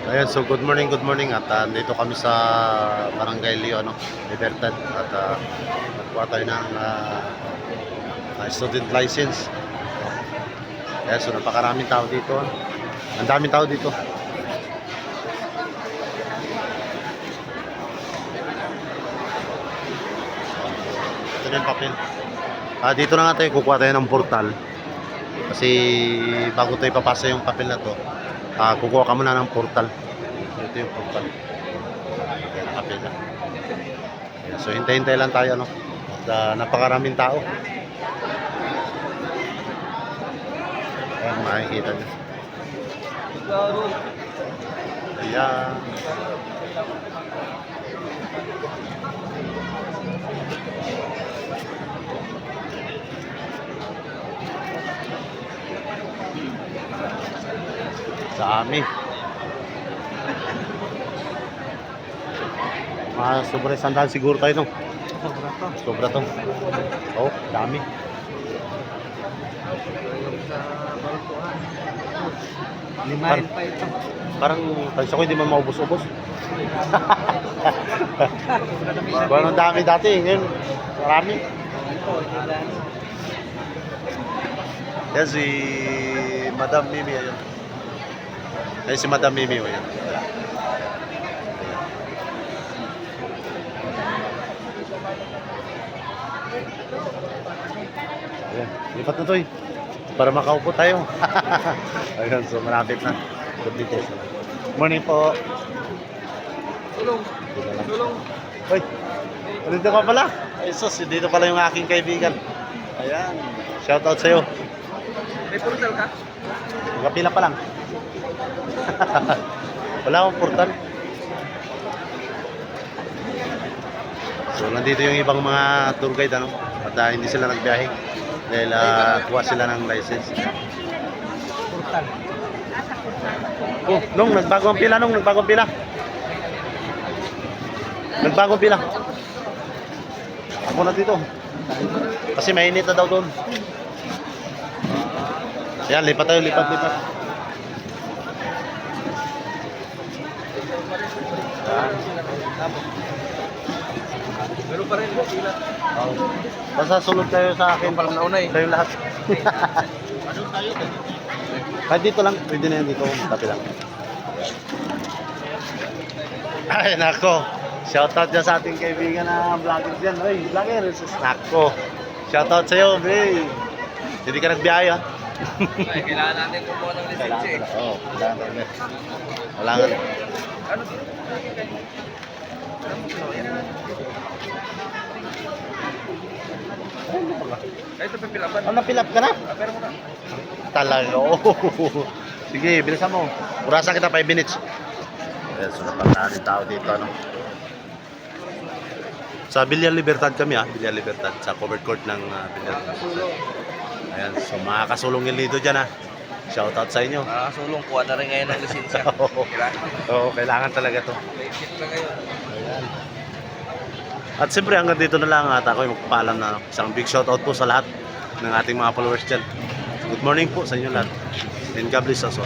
Ayan, so good morning at dito kami sa Barangay Leo, no? Libertad at nagkuha tayo ng student license. Ayan, so napakaraming tao dito. Ang daming tao dito. Ito na yung papel. Dito na nga tayo, kukuha tayo ng portal. Kasi bago tayo ipapasa yung papel na to, kukuha ka muna ng portal. Ito yung portal. Ayan, papel na. Ayan, so hintay-hintay lang tayo, no? At napakaraming tao. Ayan, makikita nyo. Ayan. Sa amin. Sobra 100 siguro tayo, no? Sobra to. Oh, dami. Limahin pa ito. Parang pansa ko hindi man maubos-ubos. Parang dami dati. Ngayon, marami. Yan si Madam Mimi. Ayan. Ayan si Madam Mimi. Ayan. Ayan. Lipat na to eh. Para makaupo tayo. Ayan, so malapit na. Good morning po. Tulong. Tulong. Uy, dito ka pala. Ay sus, dito pala yung aking kaibigan. Ayan, shoutout sa'yo. May portal ka? Magkapila pa lang. Wala akong portal. So, nandito yung ibang mga tour guide, ano? At hindi sila nagbiyahe. Dahil kuha sila ng license. Portal. Oh, nung nagbago ang pila, nagbago ang pila. Nagbagong pila. Ako na dito. Kasi mainit na daw doon. Yan, lipat tayo, lipat. Meron pa rin pila. Oh. Basta sunod kayo sa akin. Palang nauna eh. Kayo lahat. Kahit dito lang, pwede na yan dito. Tapi lang. Ay, nako. Shoutout dyan sa ating kaibigan na vlogger dyan. Ay, vlogger. Nako. Shoutout sa'yo, Bray. Hindi ka nagbiyahe, ha? Ay, kailangan natin kumuha ng lisensya eh. Oo, kailangan natin. Kailangan. Ano? Ay, ito pipilapan. Oh, napilap ka na? Pero muna. Talaga, oh. Sige, bilisan mo. Urasan kita 5 minutes. Ayan, so napakaraming tao dito, ano. Sa Villa Libertad kami, Villa Libertad. Sa covered court ng Villa Libertad. Ayan, so mga kasulong dito dyan, Shoutout sa inyo. Sulong, kuha na rin ngayon ng lisensya. Oo, kailangan talaga to. Basic na ngayon. Ayan. At siyempre hanggang dito na lang at ako yung magpapaalam na isang big shoutout po sa lahat ng ating mga followers dyan. Good morning po sa inyo lahat. And God bless us all.